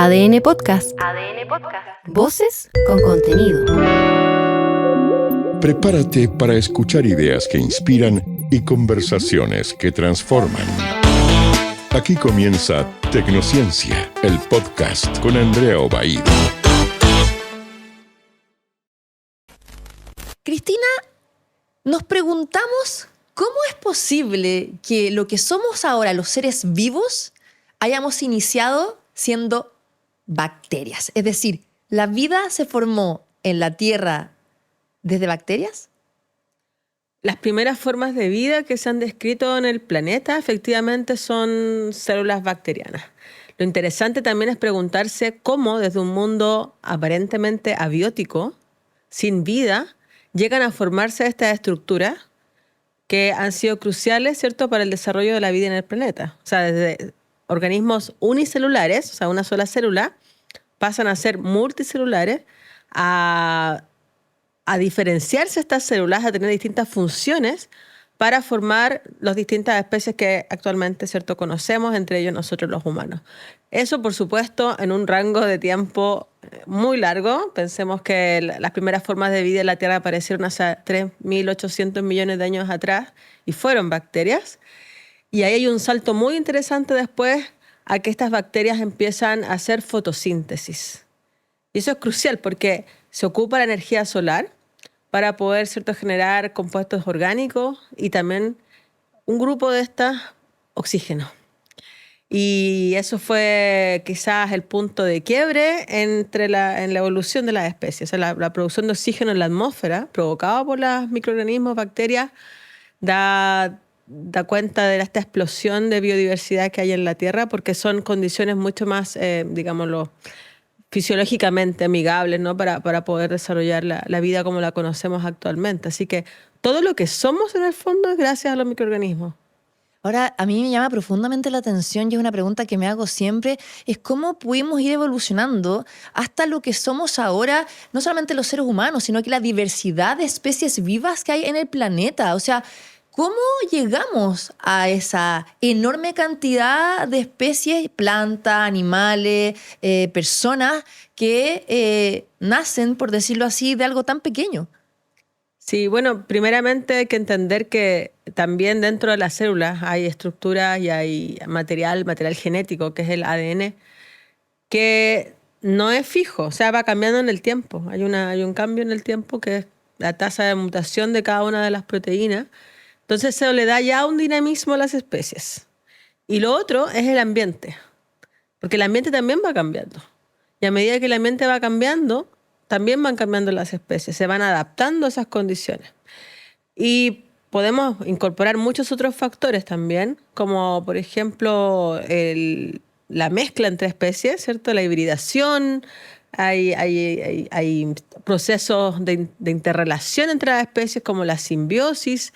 ADN Podcast. ADN Podcast. Voces con contenido. Prepárate para escuchar ideas que inspiran y conversaciones que transforman. Aquí comienza Tecnociencia, el podcast con Andrea Obaid. Cristina, nos preguntamos cómo es posible que lo que somos ahora, los seres vivos, hayamos iniciado siendo bacterias. Es decir, ¿la vida se formó en la Tierra desde bacterias? Las primeras formas de vida que se han descrito en el planeta efectivamente son células bacterianas. Lo interesante también es preguntarse cómo desde un mundo aparentemente abiótico, sin vida, llegan a formarse estas estructuras que han sido cruciales, ¿cierto?, para el desarrollo de la vida en el planeta. O sea, desde organismos unicelulares, o sea, una sola célula, pasan a ser multicelulares, a diferenciarse estas células, a tener distintas funciones para formar las distintas especies que actualmente, ¿cierto?, conocemos, entre ellos nosotros los humanos. Eso, por supuesto, en un rango de tiempo muy largo. Pensemos que las primeras formas de vida en la Tierra aparecieron hace 3.800 millones de años atrás y fueron bacterias. Y ahí hay un salto muy interesante después a que estas bacterias empiezan a hacer fotosíntesis. Y eso es crucial porque se ocupa la energía solar para poder, ¿cierto?, generar compuestos orgánicos y también un grupo de estas, oxígeno. Y eso fue quizás el punto de quiebre en la evolución de las especies. O sea, la producción de oxígeno en la atmósfera, provocada por los microorganismos, bacterias, da cuenta de esta explosión de biodiversidad que hay en la Tierra, porque son condiciones mucho más, digámoslo, fisiológicamente amigables, ¿no?, para poder desarrollar la vida como la conocemos actualmente. Así que todo lo que somos en el fondo es gracias a los microorganismos. Ahora, a mí me llama profundamente la atención y es una pregunta que me hago siempre, es cómo pudimos ir evolucionando hasta lo que somos ahora, no solamente los seres humanos, sino que la diversidad de especies vivas que hay en el planeta. O sea, ¿cómo llegamos a esa enorme cantidad de especies, plantas, animales, personas que nacen, por decirlo así, de algo tan pequeño? Sí, bueno, primeramente hay que entender que también dentro de las células hay estructuras y hay material genético, que es el ADN, que no es fijo, o sea, va cambiando en el tiempo. Hay un cambio en el tiempo que es la tasa de mutación de cada una de las proteínas. Entonces eso le da ya un dinamismo a las especies. Y lo otro es el ambiente, porque el ambiente también va cambiando. Y a medida que el ambiente va cambiando, también van cambiando las especies, se van adaptando a esas condiciones. Y podemos incorporar muchos otros factores también, como por ejemplo la mezcla entre especies, ¿cierto? La hibridación, hay procesos de interrelación entre las especies como la simbiosis,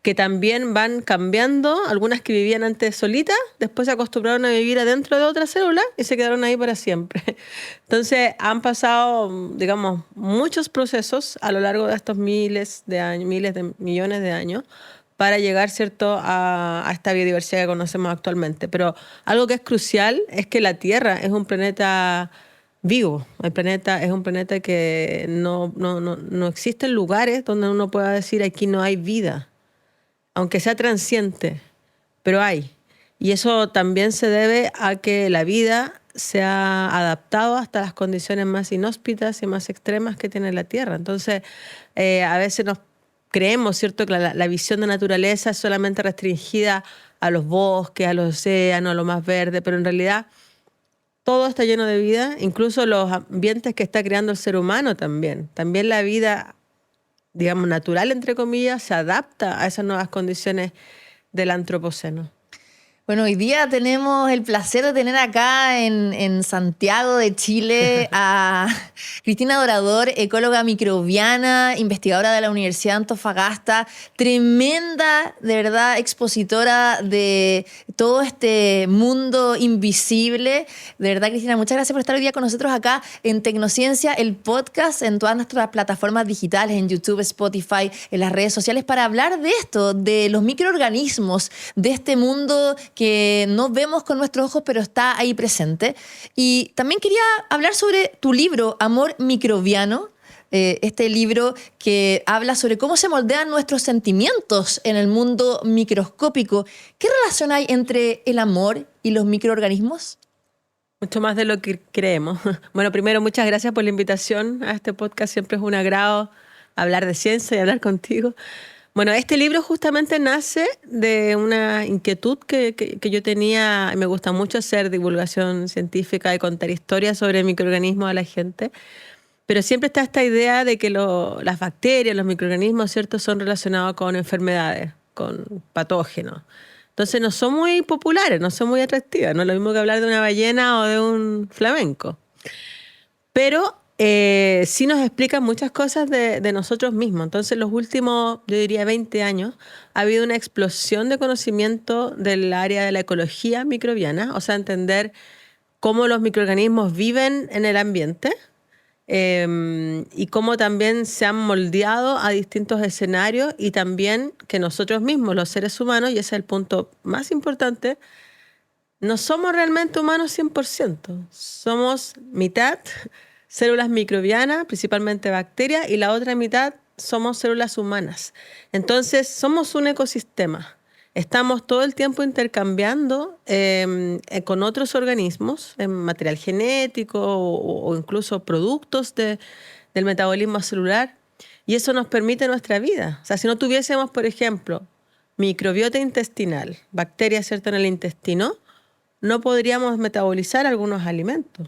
que también van cambiando. Algunas que vivían antes solitas, después se acostumbraron a vivir adentro de otra célula y se quedaron ahí para siempre. Entonces han pasado, digamos, muchos procesos a lo largo de estos miles de millones de años para llegar, ¿cierto?, a esta biodiversidad que conocemos actualmente. Pero algo que es crucial es que la Tierra es un planeta vivo. El planeta es un planeta que no existen lugares donde uno pueda decir aquí no hay vida, aunque sea transiente, pero hay. Y eso también se debe a que la vida se ha adaptado hasta las condiciones más inhóspitas y más extremas que tiene la Tierra. Entonces, a veces nos creemos, ¿cierto?, que la visión de naturaleza es solamente restringida a los bosques, a los océanos, a lo más verde, pero en realidad todo está lleno de vida, incluso los ambientes que está creando el ser humano también. También la vida, digamos, natural, entre comillas, se adapta a esas nuevas condiciones del antropoceno. Bueno, hoy día tenemos el placer de tener acá en Santiago de Chile a Cristina Dorador, ecóloga microbiana, investigadora de la Universidad de Antofagasta, tremenda, de verdad, expositora de todo este mundo invisible. De verdad, Cristina, muchas gracias por estar hoy día con nosotros acá en Tecnociencia, el podcast, en todas nuestras plataformas digitales, en YouTube, Spotify, en las redes sociales, para hablar de esto, de los microorganismos, de este mundo que no vemos con nuestros ojos, pero está ahí presente. Y también quería hablar sobre tu libro, Amor Microbiano, este libro que habla sobre cómo se moldean nuestros sentimientos en el mundo microscópico. ¿Qué relación hay entre el amor y los microorganismos? Mucho más de lo que creemos. Bueno, primero, muchas gracias por la invitación a este podcast. Siempre es un agrado hablar de ciencia y hablar contigo. Bueno, este libro justamente nace de una inquietud que yo tenía. Me gusta mucho hacer divulgación científica y contar historias sobre microorganismos a la gente. Pero siempre está esta idea de que las bacterias, los microorganismos, ¿cierto?, son relacionados con enfermedades, con patógenos. Entonces no son muy populares, no son muy atractivas. No es lo mismo que hablar de una ballena o de un flamenco. Pero sí nos explican muchas cosas de nosotros mismos. Entonces, los últimos, yo diría 20 años, ha habido una explosión de conocimiento del área de la ecología microbiana, o sea, entender cómo los microorganismos viven en el ambiente, y cómo también se han moldeado a distintos escenarios, y también que nosotros mismos, los seres humanos, y ese es el punto más importante, no somos realmente humanos 100%. Somos mitad células microbianas, principalmente bacterias, y la otra mitad somos células humanas. Entonces somos un ecosistema. Estamos todo el tiempo intercambiando con otros organismos, en material genético o incluso productos del metabolismo celular, y eso nos permite nuestra vida. O sea, si no tuviésemos, por ejemplo, microbiota intestinal, bacterias, ¿cierto?, en el intestino, no podríamos metabolizar algunos alimentos.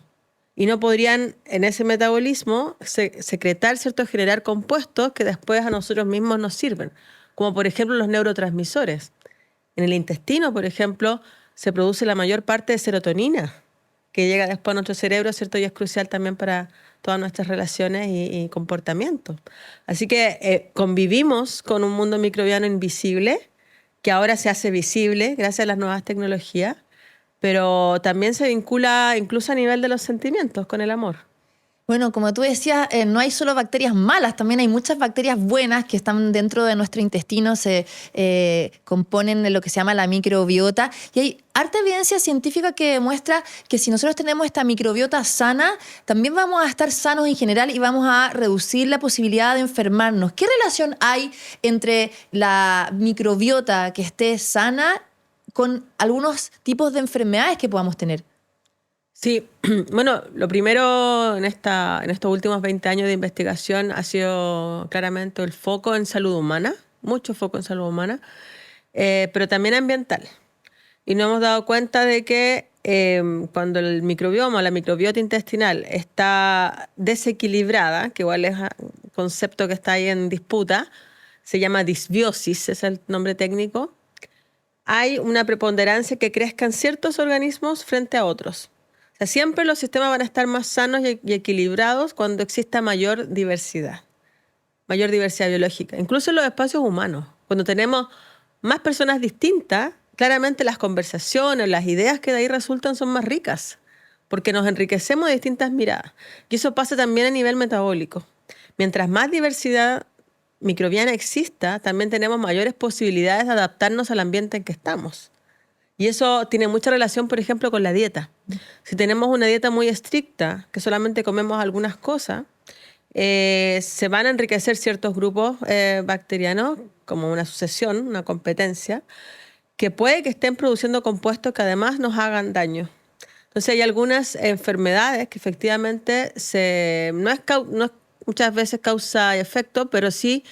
Y no podrían, en ese metabolismo, secretar, ¿cierto?, generar compuestos que después a nosotros mismos nos sirven, como por ejemplo los neurotransmisores. En el intestino, por ejemplo, se produce la mayor parte de serotonina, que llega después a nuestro cerebro, ¿cierto?, y es crucial también para todas nuestras relaciones y comportamientos. Así que convivimos con un mundo microbiano invisible, que ahora se hace visible gracias a las nuevas tecnologías, pero también se vincula incluso a nivel de los sentimientos con el amor. Bueno, como tú decías, no hay solo bacterias malas, también hay muchas bacterias buenas que están dentro de nuestro intestino, se componen de lo que se llama la microbiota, y hay harta evidencia científica que demuestra que si nosotros tenemos esta microbiota sana, también vamos a estar sanos en general y vamos a reducir la posibilidad de enfermarnos. ¿Qué relación hay entre la microbiota que esté sana con algunos tipos de enfermedades que podamos tener? Sí, bueno, lo primero en estos últimos 20 años de investigación ha sido claramente el foco en salud humana, mucho foco en salud humana, pero también ambiental. Y nos hemos dado cuenta de que cuando el microbioma, la microbiota intestinal está desequilibrada, que igual es un concepto que está ahí en disputa, se llama disbiosis, es el nombre técnico, hay una preponderancia que crezcan ciertos organismos frente a otros. O sea, siempre los sistemas van a estar más sanos y equilibrados cuando exista mayor diversidad biológica, incluso en los espacios humanos. Cuando tenemos más personas distintas, claramente las conversaciones, las ideas que de ahí resultan son más ricas, porque nos enriquecemos de distintas miradas. Y eso pasa también a nivel metabólico. Mientras más diversidad microbiana exista, también tenemos mayores posibilidades de adaptarnos al ambiente en que estamos. Y eso tiene mucha relación, por ejemplo, con la dieta. Si tenemos una dieta muy estricta, que solamente comemos algunas cosas, se van a enriquecer ciertos grupos bacterianos, como una sucesión, una competencia, que puede que estén produciendo compuestos que además nos hagan daño. Entonces hay algunas enfermedades que efectivamente no es muchas veces causa y efecto, pero sí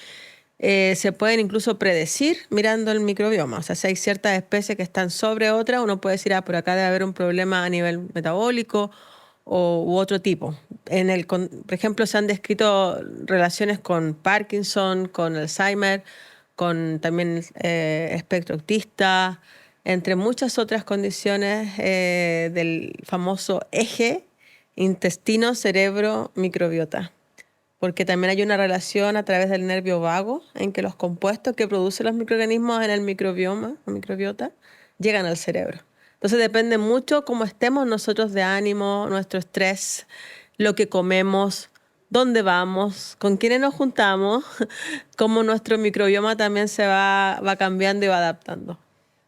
se pueden incluso predecir mirando el microbioma. O sea, si hay ciertas especies que están sobre otras, uno puede decir, por acá debe haber un problema a nivel metabólico u otro tipo. Por ejemplo, se han descrito relaciones con Parkinson, con Alzheimer, con también espectro autista, entre muchas otras condiciones del famoso eje intestino-cerebro-microbiota. Porque también hay una relación a través del nervio vago en que los compuestos que producen los microorganismos en el microbioma o microbiota llegan al cerebro. Entonces depende mucho cómo estemos nosotros de ánimo, nuestro estrés, lo que comemos, dónde vamos, con quiénes nos juntamos, cómo nuestro microbioma también se va cambiando y va adaptando.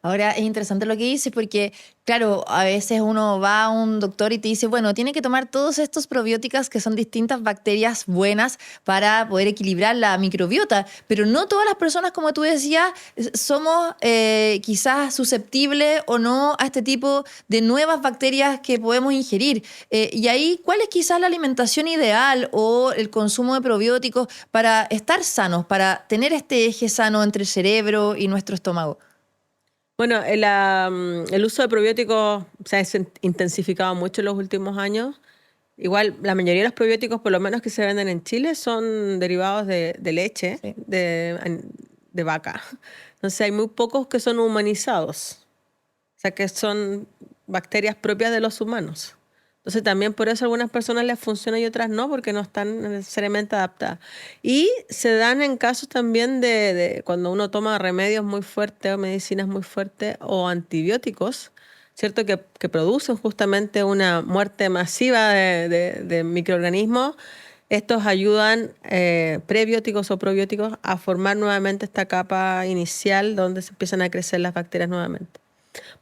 Ahora es interesante lo que dices porque, claro, a veces uno va a un doctor y te dice, bueno, tiene que tomar todos estos probióticos que son distintas bacterias buenas para poder equilibrar la microbiota, pero no todas las personas, como tú decías, somos quizás susceptibles o no a este tipo de nuevas bacterias que podemos ingerir. Y ahí, ¿cuál es quizás la alimentación ideal o el consumo de probióticos para estar sanos, para tener este eje sano entre el cerebro y nuestro estómago? Bueno, el uso de probióticos se ha intensificado mucho en los últimos años. Igual, la mayoría de los probióticos, por lo menos que se venden en Chile, son derivados de leche, Sí. de vaca. Entonces, hay muy pocos que son humanizados. O sea, que son bacterias propias de los humanos. Entonces, también por eso a algunas personas les funciona y otras no, porque no están necesariamente adaptadas. Y se dan en casos también de cuando uno toma remedios muy fuertes o medicinas muy fuertes o antibióticos, ¿cierto? Que producen justamente una muerte masiva de microorganismos. Estos ayudan, prebióticos o probióticos, a formar nuevamente esta capa inicial donde se empiezan a crecer las bacterias nuevamente.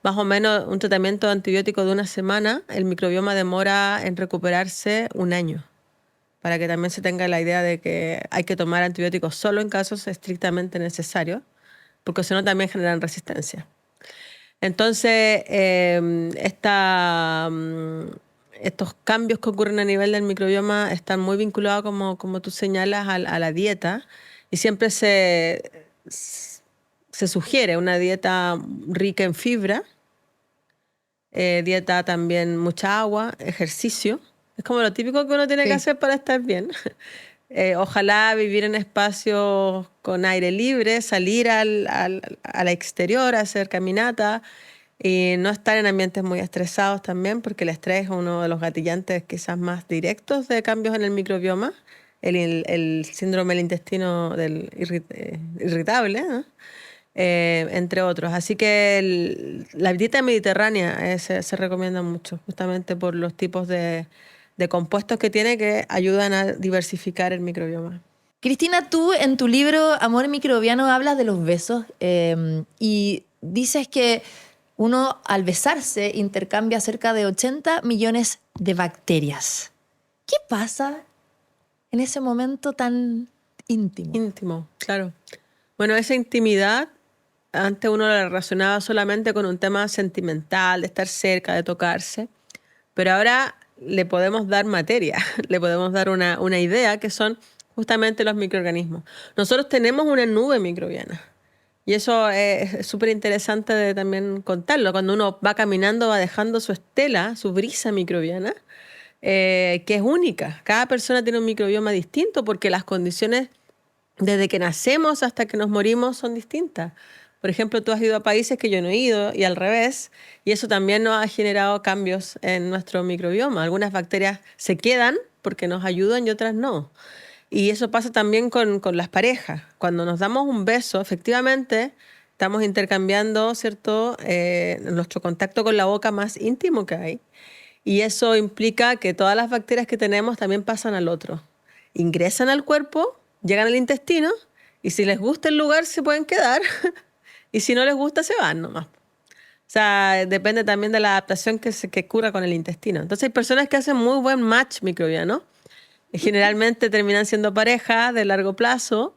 Más o menos un tratamiento de antibiótico de una semana, el microbioma demora en recuperarse 1 año. Para que también se tenga la idea de que hay que tomar antibióticos solo en casos estrictamente necesarios, porque si no también generan resistencia. Entonces, estos cambios que ocurren a nivel del microbioma están muy vinculados, como tú señalas, a la dieta, y siempre se sugiere una dieta rica en fibra, dieta también mucha agua, ejercicio. Es como lo típico que uno tiene que hacer para estar bien. Ojalá vivir en espacios con aire libre, salir al exterior, hacer caminata y no estar en ambientes muy estresados también, porque el estrés es uno de los gatillantes quizás más directos de cambios en el microbioma, el síndrome del intestino irritable, ¿no? Entre otros. Así que la dieta mediterránea se recomienda mucho, justamente por los tipos de compuestos que tiene que ayudan a diversificar el microbioma. Cristina, tú en tu libro Amor Microbiano hablas de los besos y dices que uno al besarse intercambia cerca de 80 millones de bacterias. ¿Qué pasa en ese momento tan íntimo? Íntimo, claro. Bueno, esa intimidad antes uno la relacionaba solamente con un tema sentimental, de estar cerca, de tocarse, pero ahora le podemos dar materia, le podemos dar una idea que son justamente los microorganismos. Nosotros tenemos una nube microbiana y eso es súper interesante de también contarlo. Cuando uno va caminando va dejando su estela, su brisa microbiana, que es única. Cada persona tiene un microbioma distinto porque las condiciones desde que nacemos hasta que nos morimos son distintas. Por ejemplo, tú has ido a países que yo no he ido y al revés, y eso también nos ha generado cambios en nuestro microbioma. Algunas bacterias se quedan porque nos ayudan y otras no. Y eso pasa también con las parejas. Cuando nos damos un beso, efectivamente, estamos intercambiando, ¿cierto? Nuestro contacto con la boca más íntimo que hay. Y eso implica que todas las bacterias que tenemos también pasan al otro. Ingresan al cuerpo, llegan al intestino, y si les gusta el lugar se pueden quedar. Y si no les gusta, se van nomás. O sea, depende también de la adaptación que ocurra con el intestino. Entonces, hay personas que hacen muy buen match microbiano. Y generalmente terminan siendo pareja de largo plazo.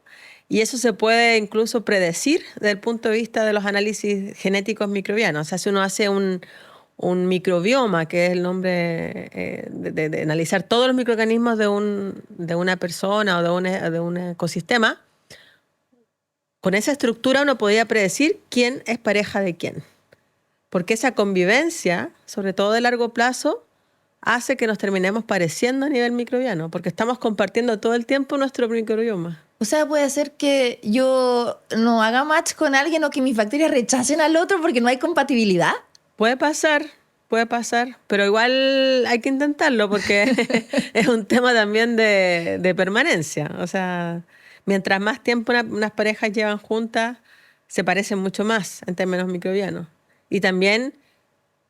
Y eso se puede incluso predecir desde el punto de vista de los análisis genéticos microbianos. O sea, si uno hace un microbioma, que es el nombre de analizar todos los microorganismos de una persona o de un ecosistema, con esa estructura uno podría predecir quién es pareja de quién. Porque esa convivencia, sobre todo de largo plazo, hace que nos terminemos pareciendo a nivel microbiano, porque estamos compartiendo todo el tiempo nuestro microbioma. O sea, puede ser que yo no haga match con alguien o que mis bacterias rechacen al otro porque no hay compatibilidad. Puede pasar, pero igual hay que intentarlo porque es un tema también de permanencia. O sea, mientras más tiempo unas parejas llevan juntas, se parecen mucho más en términos microbianos. Y también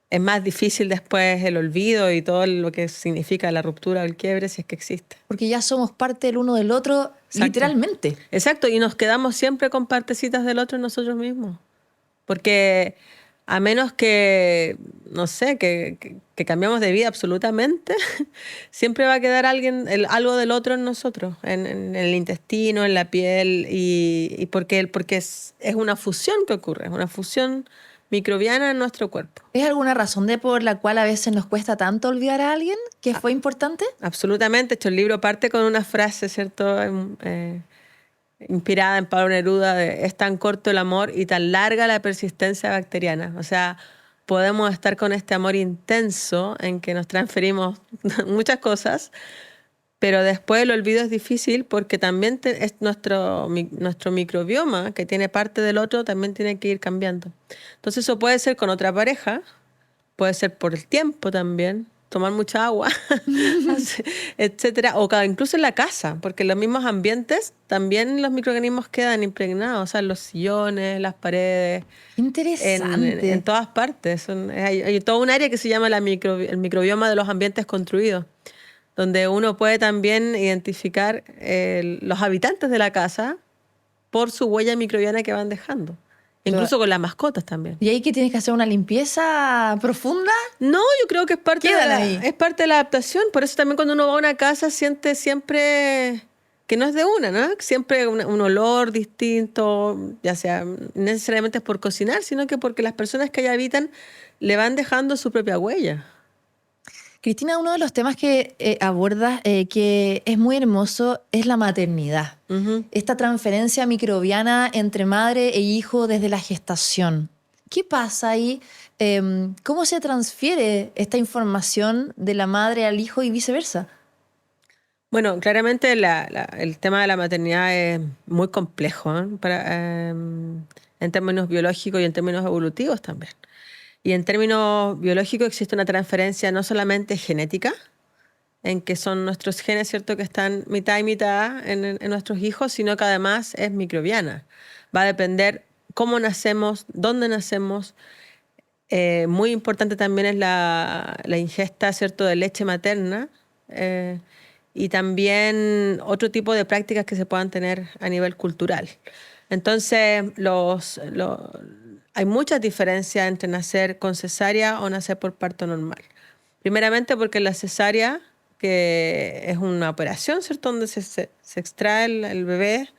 es más difícil después el olvido y todo lo que significa la ruptura o el quiebre si es que existe. Porque ya somos parte del uno del otro, Exacto. literalmente. Exacto, y nos quedamos siempre con partecitas del otro en nosotros mismos. Porque a menos que, no sé, que cambiamos de vida absolutamente, siempre va a quedar algo del otro en nosotros, en el intestino, en la piel, y porque es una fusión que ocurre, es una fusión microbiana en nuestro cuerpo. ¿Es alguna razón por la cual a veces nos cuesta tanto olvidar a alguien que fue importante? Absolutamente. De hecho, el libro parte con una frase, ¿cierto? Inspirada en Pablo Neruda, de es tan corto el amor y tan larga la persistencia bacteriana. O sea, podemos estar con este amor intenso en que nos transferimos muchas cosas, pero después el olvido es difícil porque también es nuestro microbioma, que tiene parte del otro, también tiene que ir cambiando. Entonces eso puede ser con otra pareja, puede ser por el tiempo también, tomar mucha agua, etcétera, o incluso en la casa, porque en los mismos ambientes también los microorganismos quedan impregnados, o sea, en los sillones, las paredes, Interesante. en todas partes. Hay todo un área que se llama el microbioma de los ambientes construidos, donde uno puede también identificar los habitantes de la casa por su huella microbiana que van dejando. Incluso con las mascotas también. ¿Y ahí que tienes que hacer una limpieza profunda? No, yo creo que es parte de la adaptación. Por eso también cuando uno va a una casa siente siempre que no es de una, ¿no? Siempre un olor distinto, ya sea no necesariamente es por cocinar, sino que porque las personas que allá habitan le van dejando su propia huella. Cristina, uno de los temas que abordas que es muy hermoso es la maternidad. Uh-huh. Esta transferencia microbiana entre madre e hijo desde la gestación. ¿Qué pasa ahí? ¿Cómo se transfiere esta información de la madre al hijo y viceversa? Bueno, claramente el tema de la maternidad es muy complejo, ¿eh? En términos biológicos y en términos evolutivos también. Y en términos biológicos existe una transferencia no solamente genética, en que son nuestros genes, ¿cierto?, que están mitad y mitad en nuestros hijos, sino que además es microbiana. Va a depender cómo nacemos, dónde nacemos. Muy importante también es la ingesta, ¿cierto?, de leche materna y también otro tipo de prácticas que se puedan tener a nivel cultural. Entonces, hay muchas diferencias entre nacer con cesárea o nacer por parto normal. Primeramente porque la cesárea, que es una operación, ¿cierto?, donde se extrae el bebé,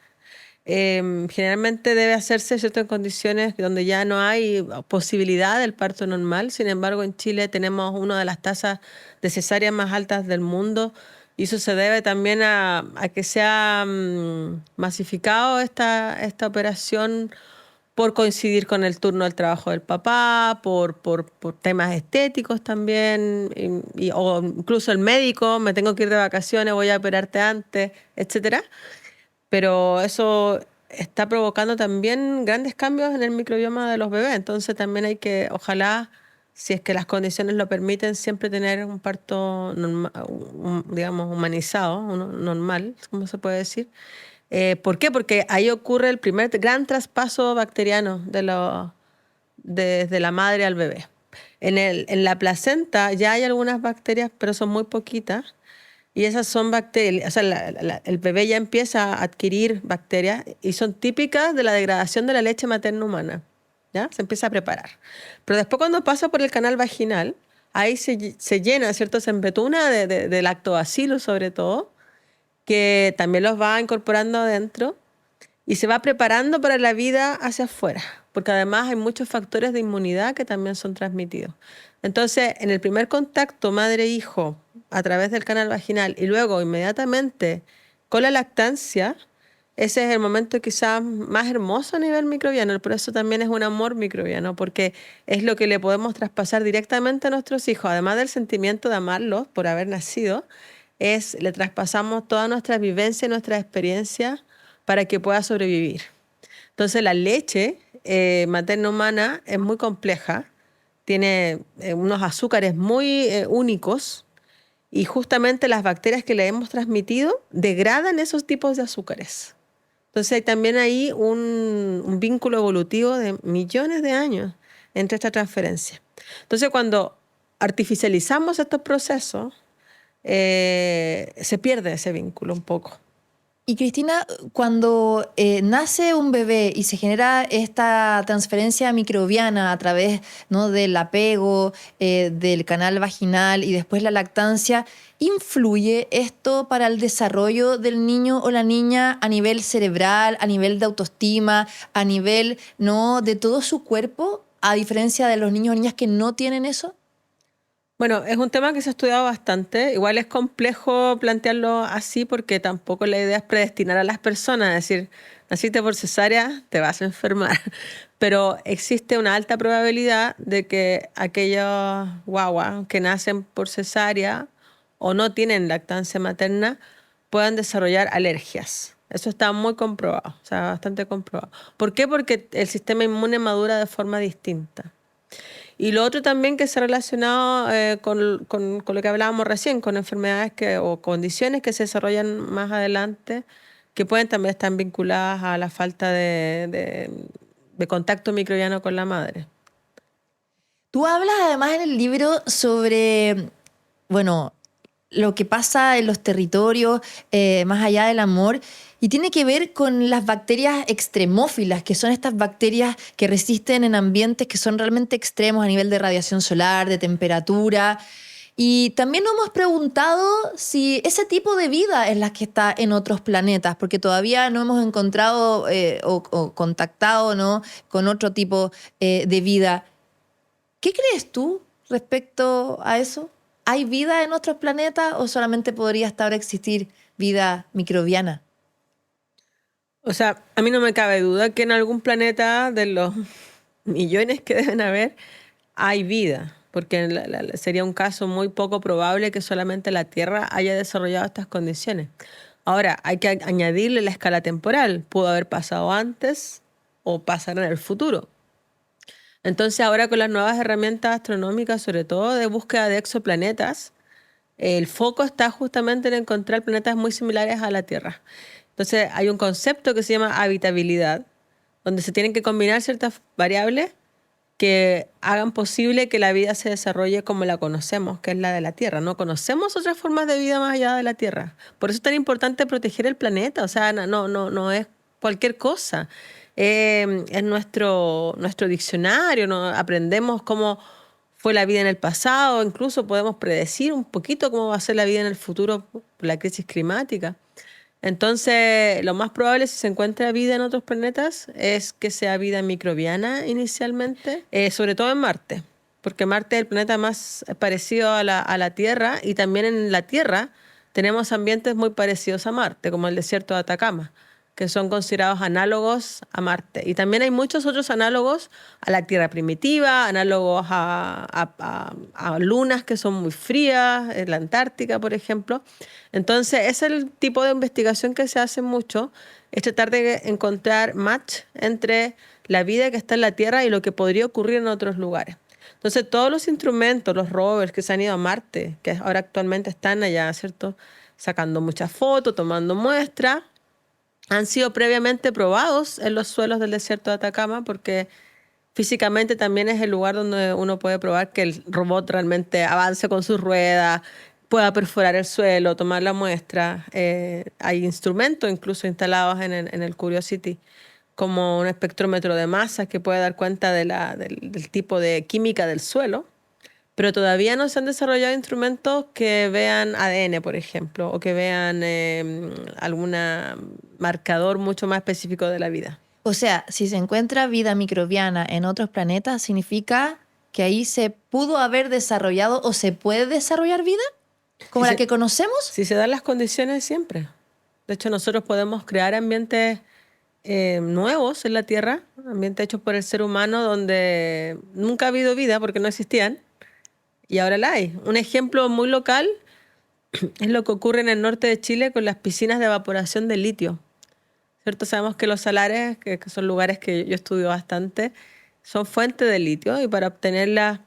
generalmente debe hacerse, ¿cierto?, en condiciones donde ya no hay posibilidad del parto normal. Sin embargo, en Chile tenemos una de las tasas de cesárea más altas del mundo y eso se debe también a que se ha masificado esta operación por coincidir con el turno del trabajo del papá, por temas estéticos también, o incluso el médico, me tengo que ir de vacaciones, voy a operarte antes, etcétera. Pero eso está provocando también grandes cambios en el microbioma de los bebés. Entonces también hay que, ojalá, si es que las condiciones lo permiten, siempre tener un parto normal, digamos, humanizado, normal, ¿cómo se puede decir? ¿Por qué? Porque ahí ocurre el primer gran traspaso bacteriano desde la madre al bebé. En la placenta ya hay algunas bacterias, pero son muy poquitas. Y esas son bacterias, o sea, el bebé ya empieza a adquirir bacterias y son típicas de la degradación de la leche materna humana. ¿Ya? Se empieza a preparar. Pero después cuando pasa por el canal vaginal, ahí se llena, ¿cierto? Se embetuna de lactobacillus sobre todo, que también los va incorporando adentro y se va preparando para la vida hacia afuera, porque además hay muchos factores de inmunidad que también son transmitidos. Entonces, en el primer contacto madre-hijo a través del canal vaginal y luego inmediatamente con la lactancia, ese es el momento quizás más hermoso a nivel microbiano. Por eso también es un amor microbiano, porque es lo que le podemos traspasar directamente a nuestros hijos, además del sentimiento de amarlos por haber nacido. Le traspasamos toda nuestra vivencia y nuestra experiencia para que pueda sobrevivir. Entonces la leche materna humana es muy compleja, tiene unos azúcares muy únicos y justamente las bacterias que le hemos transmitido degradan esos tipos de azúcares. Entonces hay también ahí un vínculo evolutivo de millones de años entre esta transferencia. Entonces, cuando artificializamos estos procesos, se pierde ese vínculo un poco. Y Cristina, cuando nace un bebé y se genera esta transferencia microbiana a través, ¿no?, del apego, del canal vaginal y después la lactancia, ¿influye esto para el desarrollo del niño o la niña a nivel cerebral, a nivel de autoestima, a nivel, ¿no?, de todo su cuerpo, a diferencia de los niños o niñas que no tienen eso? Bueno, es un tema que se ha estudiado bastante. Igual es complejo plantearlo así porque tampoco la idea es predestinar a las personas. Es decir, naciste por cesárea, te vas a enfermar. Pero existe una alta probabilidad de que aquellos guaguas que nacen por cesárea o no tienen lactancia materna puedan desarrollar alergias. Eso está muy comprobado, o sea, bastante comprobado. ¿Por qué? Porque el sistema inmune madura de forma distinta. Y lo otro también que se ha relacionado con lo que hablábamos recién, con enfermedades o condiciones que se desarrollan más adelante, que pueden también estar vinculadas a la falta de contacto microbiano con la madre. Tú hablas además en el libro sobre, bueno, lo que pasa en los territorios más allá del amor, y tiene que ver con las bacterias extremófilas, que son estas bacterias que resisten en ambientes que son realmente extremos a nivel de radiación solar, de temperatura. Y también nos hemos preguntado si ese tipo de vida es la que está en otros planetas, porque todavía no hemos encontrado o contactado, ¿no?, con otro tipo de vida. ¿Qué crees tú respecto a eso? ¿Hay vida en otros planetas o solamente podría hasta ahora existir vida microbiana? O sea, a mí no me cabe duda que en algún planeta de los millones que deben haber hay vida, porque sería un caso muy poco probable que solamente la Tierra haya desarrollado estas condiciones. Ahora, hay que añadirle la escala temporal. Pudo haber pasado antes o pasará en el futuro. Entonces, ahora con las nuevas herramientas astronómicas, sobre todo de búsqueda de exoplanetas, el foco está justamente en encontrar planetas muy similares a la Tierra. Entonces, hay un concepto que se llama habitabilidad, donde se tienen que combinar ciertas variables que hagan posible que la vida se desarrolle como la conocemos, que es la de la Tierra. No conocemos otras formas de vida más allá de la Tierra. Por eso es tan importante proteger el planeta. O sea, no es cualquier cosa. Es nuestro diccionario, ¿no? Aprendemos cómo fue la vida en el pasado, incluso podemos predecir un poquito cómo va a ser la vida en el futuro por la crisis climática. Entonces, lo más probable si se encuentra vida en otros planetas es que sea vida microbiana inicialmente, sobre todo en Marte, porque Marte es el planeta más parecido a la Tierra, y también en la Tierra tenemos ambientes muy parecidos a Marte, como el desierto de Atacama, que son considerados análogos a Marte. Y también hay muchos otros análogos a la Tierra primitiva, análogos a lunas que son muy frías, en la Antártica, por ejemplo. Entonces, ese es el tipo de investigación que se hace mucho, es tratar de encontrar match entre la vida que está en la Tierra y lo que podría ocurrir en otros lugares. Entonces, todos los instrumentos, los rovers que se han ido a Marte, que ahora actualmente están allá, ¿cierto?, sacando muchas fotos, tomando muestras, han sido previamente probados en los suelos del desierto de Atacama, porque físicamente también es el lugar donde uno puede probar que el robot realmente avance con sus ruedas, pueda perforar el suelo, tomar la muestra. Hay instrumentos incluso instalados en el Curiosity, como un espectrómetro de masas que puede dar cuenta del tipo de química del suelo. Pero todavía no se han desarrollado instrumentos que vean ADN, por ejemplo, o que vean algún marcador mucho más específico de la vida. O sea, si se encuentra vida microbiana en otros planetas, ¿significa que ahí se pudo haber desarrollado o se puede desarrollar vida? ¿Como la que conocemos? Si se dan las condiciones, siempre. De hecho, nosotros podemos crear ambientes nuevos en la Tierra, ambientes hechos por el ser humano donde nunca ha habido vida porque no existían. Y ahora la hay. Un ejemplo muy local es lo que ocurre en el norte de Chile con las piscinas de evaporación de litio. ¿Cierto? Sabemos que los salares, que son lugares que yo estudio bastante, son fuentes de litio, y para obtenerlas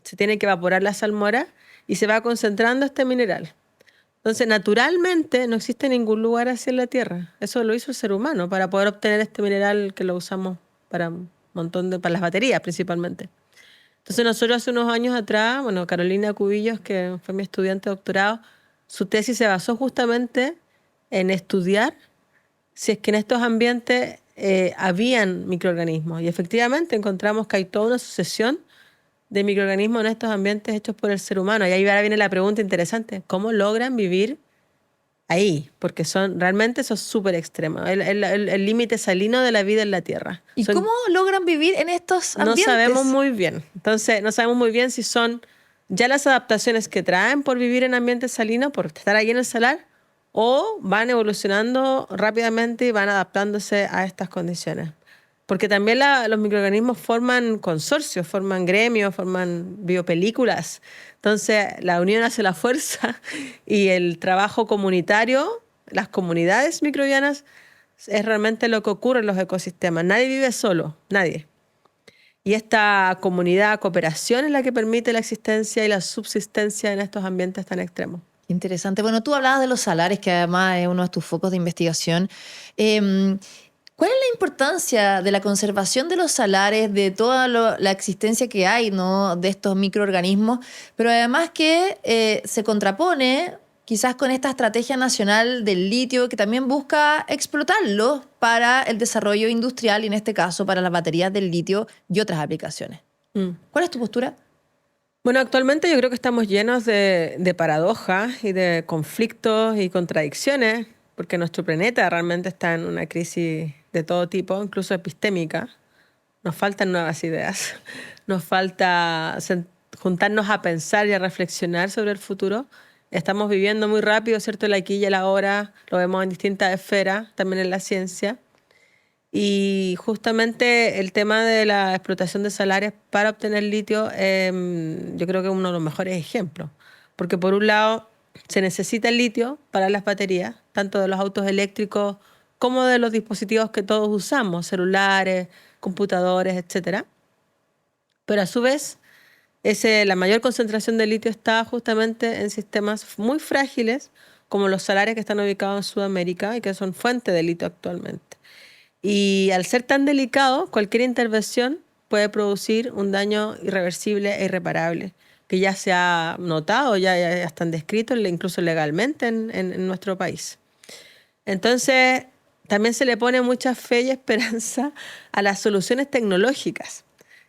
se tiene que evaporar la salmuera y se va concentrando este mineral. Entonces, naturalmente no existe ningún lugar así en la Tierra. Eso lo hizo el ser humano para poder obtener este mineral que lo usamos para para las baterías principalmente. Entonces nosotros hace unos años atrás, Carolina Cubillos, que fue mi estudiante de doctorado, su tesis se basó justamente en estudiar si es que en estos ambientes habían microorganismos. Y efectivamente encontramos que hay toda una sucesión de microorganismos en estos ambientes hechos por el ser humano. Y ahí ahora viene la pregunta interesante: ¿cómo logran vivir ahí? Porque realmente son súper extremos. El límite salino de la vida en la Tierra. ¿Y cómo logran vivir en estos ambientes? No sabemos muy bien. Entonces, no sabemos muy bien si son ya las adaptaciones que traen por vivir en ambientes salinos, por estar ahí en el salar, o van evolucionando rápidamente y van adaptándose a estas condiciones. Porque también los microorganismos forman consorcios, forman gremios, forman biopelículas. Entonces, la unión hace la fuerza y el trabajo comunitario, las comunidades microbianas, es realmente lo que ocurre en los ecosistemas. Nadie vive solo, nadie. Y esta cooperación es la que permite la existencia y la subsistencia en estos ambientes tan extremos. Interesante. Bueno, tú hablabas de los salares, que además es uno de tus focos de investigación. ¿Cuál es la importancia de la conservación de los salares, de toda la existencia que hay, ¿no?, de estos microorganismos? Pero además que se contrapone quizás con esta estrategia nacional del litio, que también busca explotarlo para el desarrollo industrial y en este caso para las baterías del litio y otras aplicaciones. ¿Cuál es tu postura? Bueno, actualmente yo creo que estamos llenos de paradojas y de conflictos y contradicciones, porque nuestro planeta realmente está en una crisis de todo tipo, incluso epistémica. Nos faltan nuevas ideas, nos falta juntarnos a pensar y a reflexionar sobre el futuro. Estamos viviendo muy rápido, ¿cierto?, el aquí y el ahora, lo vemos en distintas esferas, también en la ciencia. Y justamente el tema de la explotación de salarios para obtener litio, yo creo que es uno de los mejores ejemplos. Porque por un lado se necesita el litio para las baterías, tanto de los autos eléctricos como de los dispositivos que todos usamos, celulares, computadores, etc. Pero a su vez, la mayor concentración de litio está justamente en sistemas muy frágiles, como los salares que están ubicados en Sudamérica y que son fuente de litio actualmente. Y al ser tan delicado, cualquier intervención puede producir un daño irreversible e irreparable, que ya se ha notado, ya están descritos incluso legalmente en nuestro país. Entonces, también se le pone mucha fe y esperanza a las soluciones tecnológicas,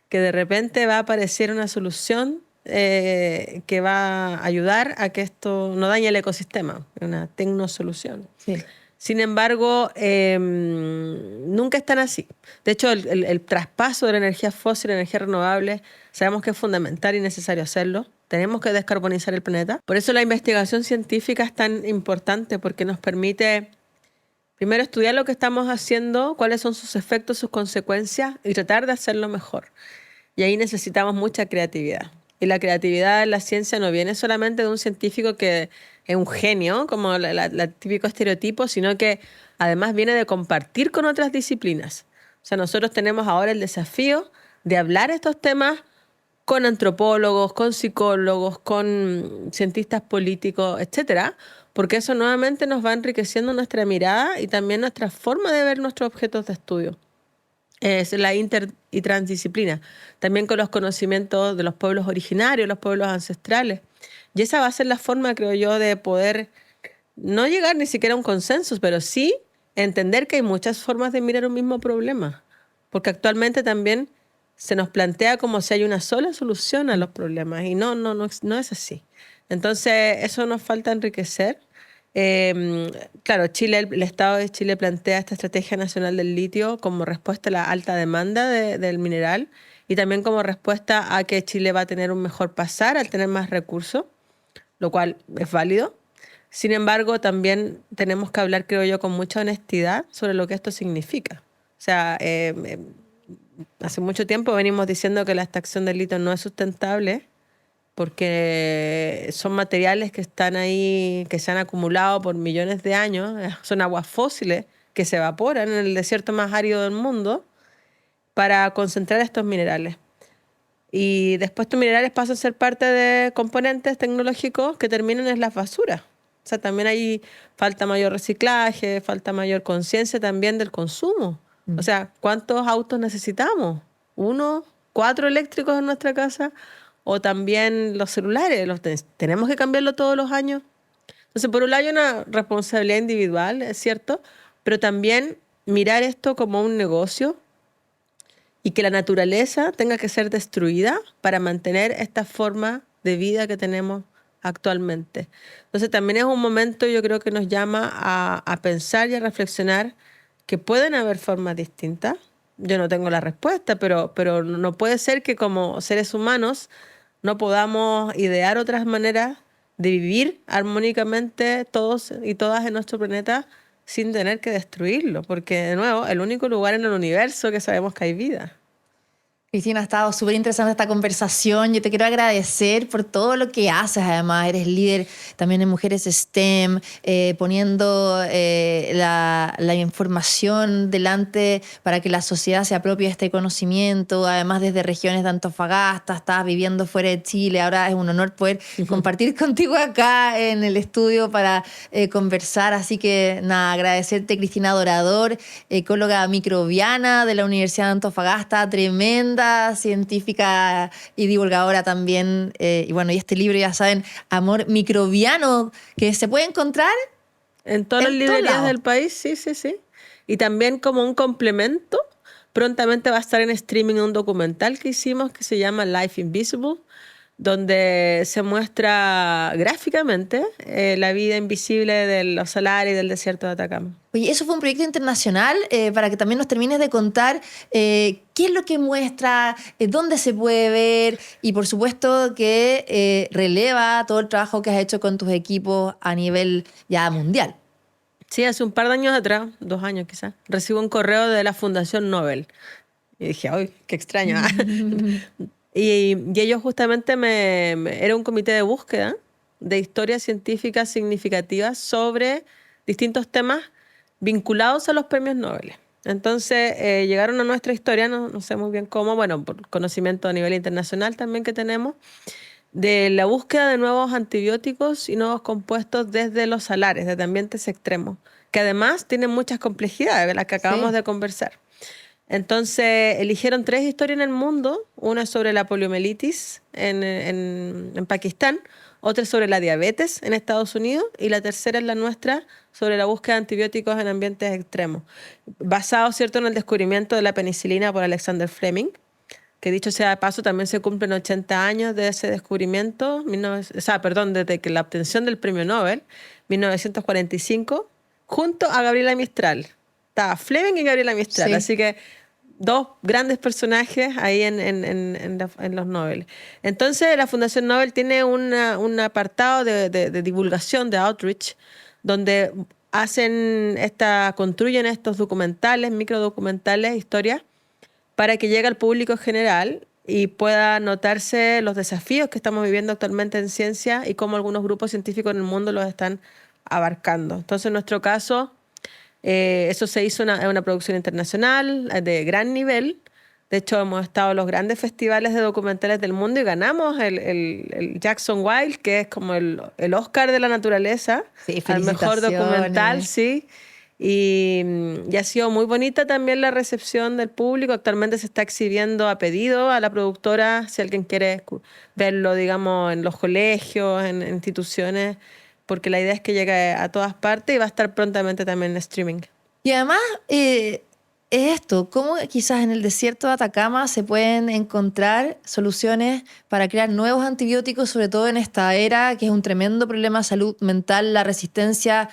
que de repente va a aparecer una solución que va a ayudar a que esto no dañe el ecosistema, una tecnosolución. Sí. Sin embargo, nunca están así. De hecho, el traspaso de la energía fósil a la energía renovable, sabemos que es fundamental y necesario hacerlo. Tenemos que descarbonizar el planeta. Por eso la investigación científica es tan importante, porque nos permite primero estudiar lo que estamos haciendo, cuáles son sus efectos, sus consecuencias, y tratar de hacerlo mejor. Y ahí necesitamos mucha creatividad. Y la creatividad en la ciencia no viene solamente de un científico que es un genio, como el típico estereotipo, sino que además viene de compartir con otras disciplinas. O sea, nosotros tenemos ahora el desafío de hablar estos temas con antropólogos, con psicólogos, con cientistas políticos, etcétera, porque eso nuevamente nos va enriqueciendo nuestra mirada y también nuestra forma de ver nuestros objetos de estudio. Es la inter y transdisciplina, también con los conocimientos de los pueblos originarios, los pueblos ancestrales. Y esa va a ser la forma, creo yo, de poder no llegar ni siquiera a un consenso, pero sí entender que hay muchas formas de mirar un mismo problema, porque actualmente también se nos plantea como si hay una sola solución a los problemas, y no es así. Entonces, eso nos falta enriquecer. Claro, el Estado de Chile plantea esta estrategia nacional del litio como respuesta a la alta demanda del mineral y también como respuesta a que Chile va a tener un mejor pasar al tener más recursos, lo cual es válido. Sin embargo, también tenemos que hablar, creo yo, con mucha honestidad sobre lo que esto significa. O sea, hace mucho tiempo venimos diciendo que la extracción del litio no es sustentable, porque son materiales que están ahí, que se han acumulado por millones de años, son aguas fósiles que se evaporan en el desierto más árido del mundo para concentrar estos minerales. Y después estos minerales pasan a ser parte de componentes tecnológicos que terminan en las basuras. O sea, también ahí falta mayor reciclaje, falta mayor conciencia también del consumo. O sea, ¿cuántos autos necesitamos? uno, 4 eléctricos en nuestra casa, o también los celulares, tenemos que cambiarlo todos los años. Entonces, por un lado hay una responsabilidad individual, es cierto, pero también mirar esto como un negocio y que la naturaleza tenga que ser destruida para mantener esta forma de vida que tenemos actualmente. Entonces también es un momento, yo creo, que nos llama a pensar y a reflexionar que pueden haber formas distintas. Yo no tengo la respuesta, pero no puede ser que como seres humanos no podamos idear otras maneras de vivir armónicamente todos y todas en nuestro planeta sin tener que destruirlo, porque de nuevo, el único lugar en el universo que sabemos que hay vida. Cristina, ha estado súper interesante esta conversación. Yo te quiero agradecer por todo lo que haces. Además, eres líder también en Mujeres STEM, poniendo la información delante para que la sociedad se apropie de este conocimiento. Además, desde regiones de Antofagasta, estás viviendo fuera de Chile. Ahora es un honor poder compartir contigo acá en el estudio para conversar. Así que, nada, agradecerte, Cristina Dorador, ecóloga microbiana de la Universidad de Antofagasta, tremenda científica y divulgadora también. Y bueno, y este libro, ya saben, Amor Microbiano, que se puede encontrar en todas las librerías lados del país, sí. Y también como un complemento, prontamente va a estar en streaming un documental que hicimos que se llama Life Invisible, donde se muestra gráficamente la vida invisible de los salares y del desierto de Atacama. Oye, eso fue un proyecto internacional para que también nos termines de contar qué es lo que muestra, dónde se puede ver y por supuesto que releva todo el trabajo que has hecho con tus equipos a nivel ya mundial. Sí, hace un par de años atrás, 2 años quizás, recibo un correo de la Fundación Nobel. Y dije, ¡ay, qué extraño! Y ellos justamente era un comité de búsqueda de historias científicas significativas sobre distintos temas vinculados a los premios Nobel. Entonces llegaron a nuestra historia, no sé muy bien cómo, bueno, por conocimiento a nivel internacional también que tenemos, de la búsqueda de nuevos antibióticos y nuevos compuestos desde los salares, desde ambientes extremos, que además tienen muchas complejidades, de las que acabamos de conversar. Entonces eligieron 3 historias en el mundo, una sobre la poliomielitis en Pakistán, otra sobre la diabetes en Estados Unidos y la tercera es la nuestra sobre la búsqueda de antibióticos en ambientes extremos, basado, ¿cierto?, en el descubrimiento de la penicilina por Alexander Fleming, que dicho sea de paso también se cumplen 80 años de ese descubrimiento, desde que la obtención del premio Nobel, 1945, junto a Gabriela Mistral. Estaba Fleming y Gabriela Mistral, así que 2 grandes personajes ahí en los Nobel. Entonces, la Fundación Nobel tiene un apartado de divulgación, de outreach, donde construyen estos documentales, microdocumentales, historias, para que llegue al público general y pueda notarse los desafíos que estamos viviendo actualmente en ciencia y cómo algunos grupos científicos en el mundo los están abarcando. Entonces, en nuestro caso, eso se hizo una producción internacional de gran nivel. De hecho, hemos estado en los grandes festivales de documentales del mundo y ganamos el Jackson Wild, que es como el Oscar de la naturaleza, al mejor documental, sí. Y ha sido muy bonita también la recepción del público. Actualmente se está exhibiendo a pedido a la productora, si alguien quiere verlo, digamos, en los colegios, en instituciones, porque la idea es que llegue a todas partes y va a estar prontamente también en streaming. Y además, es esto, cómo quizás en el desierto de Atacama se pueden encontrar soluciones para crear nuevos antibióticos, sobre todo en esta era, que es un tremendo problema de salud mental, la resistencia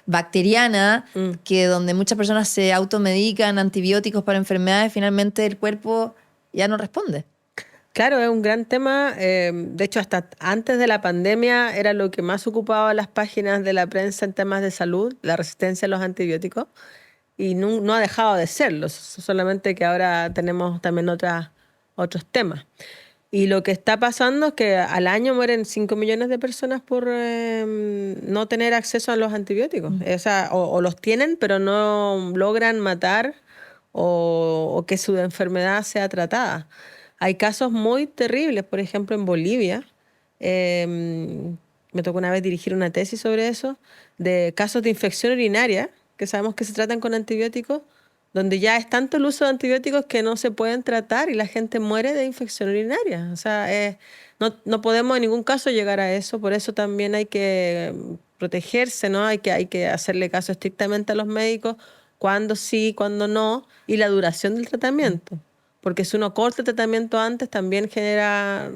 bacteriana, que donde muchas personas se automedican antibióticos para enfermedades, finalmente el cuerpo ya no responde. Claro, es un gran tema. De hecho, hasta antes de la pandemia era lo que más ocupaba las páginas de la prensa en temas de salud, la resistencia a los antibióticos. Y no ha dejado de serlo, solamente que ahora tenemos también otros temas. Y lo que está pasando es que al año mueren 5 millones de personas por no tener acceso a los antibióticos. O los tienen, pero no logran matar o que su enfermedad sea tratada. Hay casos muy terribles, por ejemplo, en Bolivia. Me tocó una vez dirigir una tesis sobre eso, de casos de infección urinaria, que sabemos que se tratan con antibióticos, donde ya es tanto el uso de antibióticos que no se pueden tratar y la gente muere de infección urinaria. O sea, no podemos en ningún caso llegar a eso, por eso también hay que protegerse, ¿no? Hay que hacerle caso estrictamente a los médicos, cuándo sí, cuándo no, y la duración del tratamiento. Porque si uno corta el tratamiento antes, también genera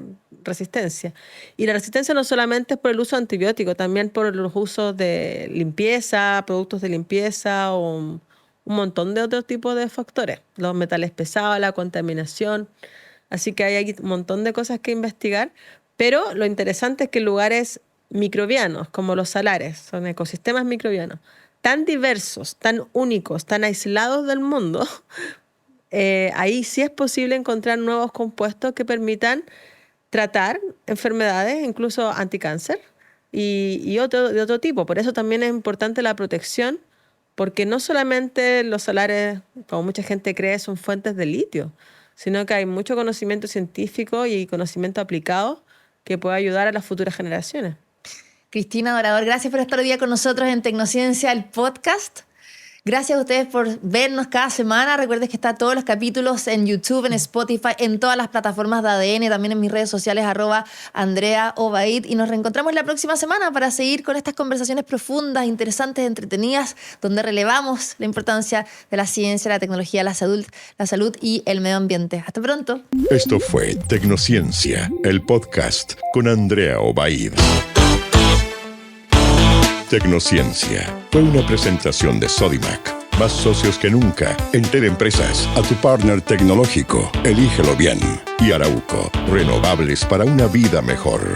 resistencia. Y la resistencia no solamente es por el uso de antibióticos, también por los usos de limpieza, productos de limpieza o un montón de otros tipos de factores. Los metales pesados, la contaminación. Así que hay un montón de cosas que investigar. Pero lo interesante es que lugares microbianos, como los salares, son ecosistemas microbianos, tan diversos, tan únicos, tan aislados del mundo, ahí sí es posible encontrar nuevos compuestos que permitan tratar enfermedades, incluso anticáncer y de otro tipo. Por eso también es importante la protección, porque no solamente los salares, como mucha gente cree, son fuentes de litio, sino que hay mucho conocimiento científico y conocimiento aplicado que puede ayudar a las futuras generaciones. Cristina Dorador, gracias por estar hoy día con nosotros en Tecnociencia, el podcast. Gracias a ustedes por vernos cada semana. Recuerden que están todos los capítulos en YouTube, en Spotify, en todas las plataformas de ADN, también en mis redes sociales, @AndreaObaid. Y nos reencontramos la próxima semana para seguir con estas conversaciones profundas, interesantes, entretenidas, donde relevamos la importancia de la ciencia, la tecnología, la salud y el medio ambiente. Hasta pronto. Esto fue Tecnociencia, el podcast con Andrea Obaid. Tecnociencia fue una presentación de Sodimac. Más socios que nunca en Teleempresas. A tu partner tecnológico, elígelo bien. Y Arauco, renovables para una vida mejor.